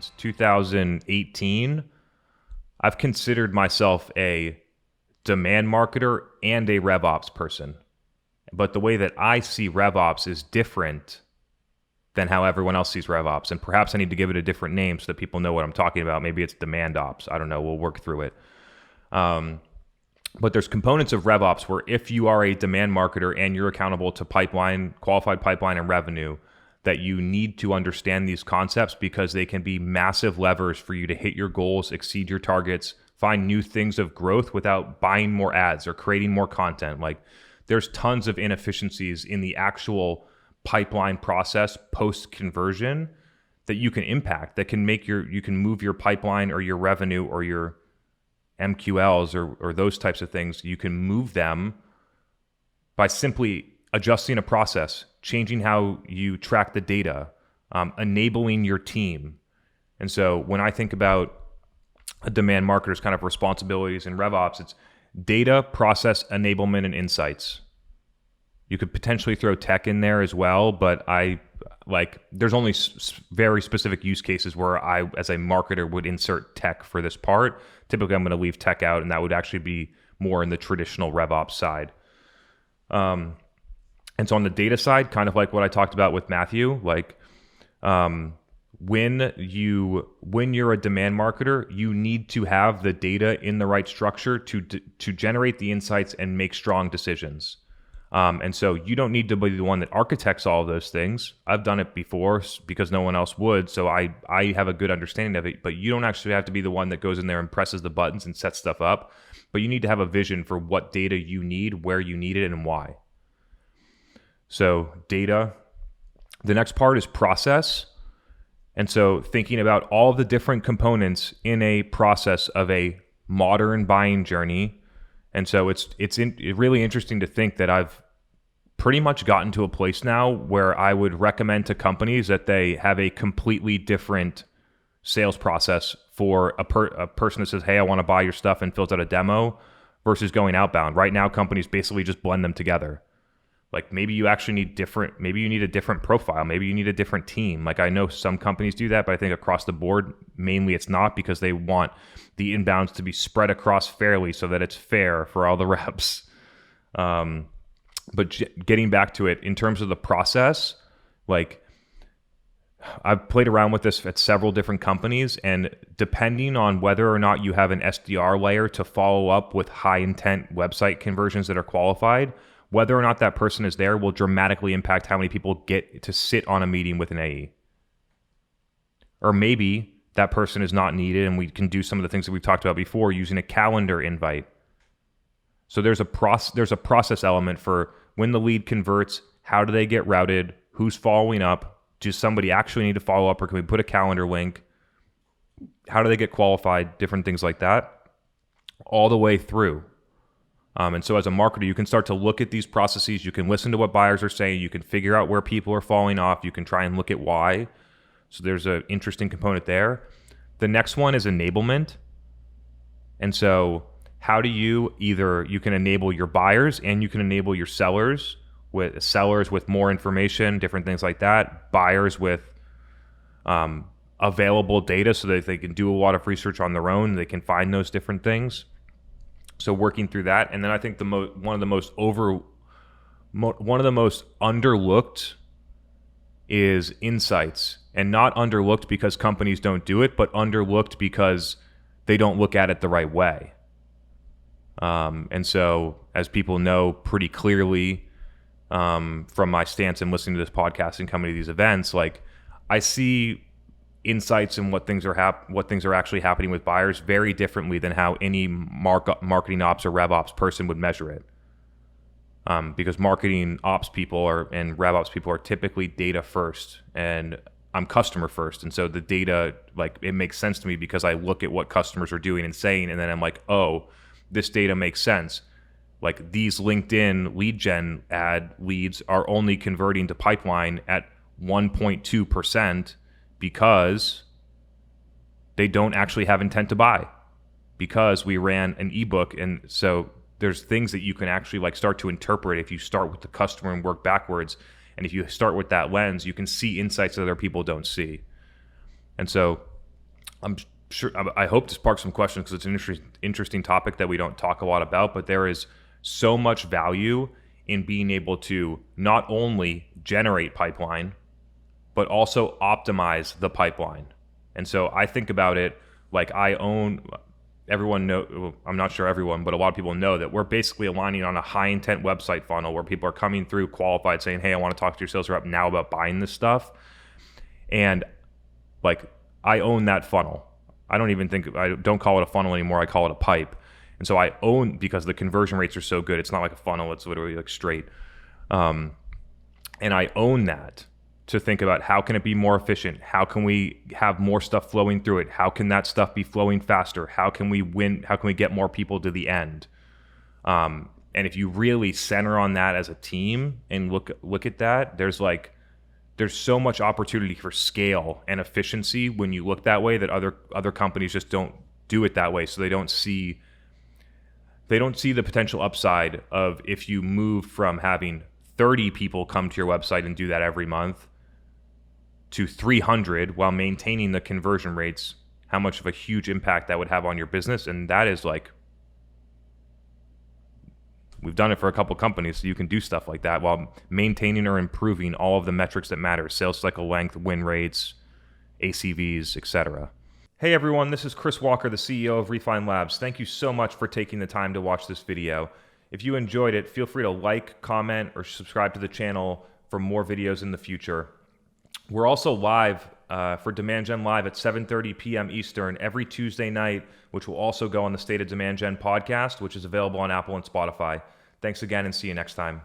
since 2018, I've considered myself a demand marketer and a Rev Ops person. But the way that I see Rev Ops is different than how everyone else sees Rev Ops. And perhaps I need to give it a different name so that people know what I'm talking about. Maybe it's Demand Ops. I don't know. We'll work through it. But there's components of Rev Ops where if you are a demand marketer and you're accountable to pipeline, qualified pipeline, and revenue, that you need to understand these concepts because they can be massive levers for you to hit your goals, exceed your targets, find new things of growth without buying more ads or creating more content. Like, there's tons of inefficiencies in the actual pipeline process post-conversion that you can impact, that can make you can move your pipeline or your revenue or your MQLs or those types of things. You can move them by simply adjusting a process, changing how you track the data, enabling your team. And so when I think about a demand marketer's kind of responsibilities in Rev Ops, it's data, process, enablement, and insights. You could potentially throw tech in there as well, but there's only very specific use cases where I, as a marketer, would insert tech for this part. Typically, I'm going to leave tech out, and that would actually be more in the traditional Rev Ops side. And so on the data side, kind of like what I talked about with Matthew, when you're a demand marketer, you need to have the data in the right structure to generate the insights and make strong decisions. And so you don't need to be the one that architects all of those things. I've done it before because no one else would, so I have a good understanding of it, but you don't actually have to be the one that goes in there and presses the buttons and sets stuff up. But you need to have a vision for what data you need, where you need it, and why. So data. The next part is process. And so thinking about all the different components in a process of a modern buying journey. And so it's really interesting to think that I've pretty much gotten to a place now where I would recommend to companies that they have a completely different sales process for a person that says, hey, I want to buy your stuff and fills out a demo versus going outbound. Right now, companies basically just blend them together. Like, maybe you actually need maybe you need a different profile. Maybe you need a different team. Like, I know some companies do that, but I think across the board, mainly it's not, because they want the inbounds to be spread across fairly so that it's fair for all the reps. But getting back to it, in terms of the process, like, I've played around with this at several different companies, and depending on whether or not you have an SDR layer to follow up with high intent website conversions that are qualified, whether or not that person is there will dramatically impact how many people get to sit on a meeting with an AE. Or maybe that person is not needed and we can do some of the things that we've talked about before using a calendar invite. So there's a process element for when the lead converts, how do they get routed, who's following up, does somebody actually need to follow up, or can we put a calendar link? How do they get qualified? Different things like that, all the way through. And so as a marketer, you can start to look at these processes. You can listen to what buyers are saying. You can figure out where people are falling off. You can try and look at why. So there's an interesting component there. The next one is enablement. And so how do you can enable your buyers and you can enable your sellers with more information, different things like that. Buyers with available data so that they can do a lot of research on their own. They can find those different things. So working through that. And then I think one of the most underlooked is insights, and not underlooked because companies don't do it, but underlooked because they don't look at it the right way. And so, as people know pretty clearly from my stance in listening to this podcast and coming to these events, like, I see insights and what things are actually happening with buyers very differently than how any marketing ops or Rev Ops person would measure it. Because marketing ops people and Rev Ops people are typically data first, and I'm customer first. And so the data, like, it makes sense to me because I look at what customers are doing and saying, and then I'm like, oh, this data makes sense. Like, these LinkedIn lead gen ad leads are only converting to pipeline at 1.2% because they don't actually have intent to buy, because we ran an ebook. And so there's things that you can actually, like, start to interpret if you start with the customer and work backwards. And if you start with that lens, you can see insights that other people don't see. And so I'm sure, I hope to spark some questions because it's an interesting topic that we don't talk a lot about, but there is so much value in being able to not only generate pipeline, but also optimize the pipeline. And so I think about it like everyone know, I'm not sure everyone, but a lot of people know that we're basically aligning on a high intent website funnel where people are coming through qualified saying, hey, I want to talk to your sales rep now about buying this stuff. And like, I own that funnel. I don't call it a funnel anymore. I call it a pipe. And so I own, because the conversion rates are so good. It's not like a funnel. It's literally like straight. And I own that to think about how can it be more efficient? How can we have more stuff flowing through it? How can that stuff be flowing faster? How can we win? How can we get more people to the end? And if you really center on that as a team and look at that, there's so much opportunity for scale and efficiency when you look that way that other companies just don't do it that way. So they don't see the potential upside of if you move from having 30 people come to your website and do that every month to 300 while maintaining the conversion rates, how much of a huge impact that would have on your business. And that is like, we've done it for a couple companies, so you can do stuff like that while maintaining or improving all of the metrics that matter: sales cycle length, win rates, ACVs, etc. Hey everyone, this is Chris Walker, the CEO of Refine Labs. Thank you so much for taking the time to watch this video. If you enjoyed it, feel free to like, comment, or subscribe to the channel for more videos in the future. We're also live for Demand Gen Live at 7:30 p.m. Eastern every Tuesday night, which will also go on the State of Demand Gen podcast, which is available on Apple and Spotify. Thanks again, and see you next time.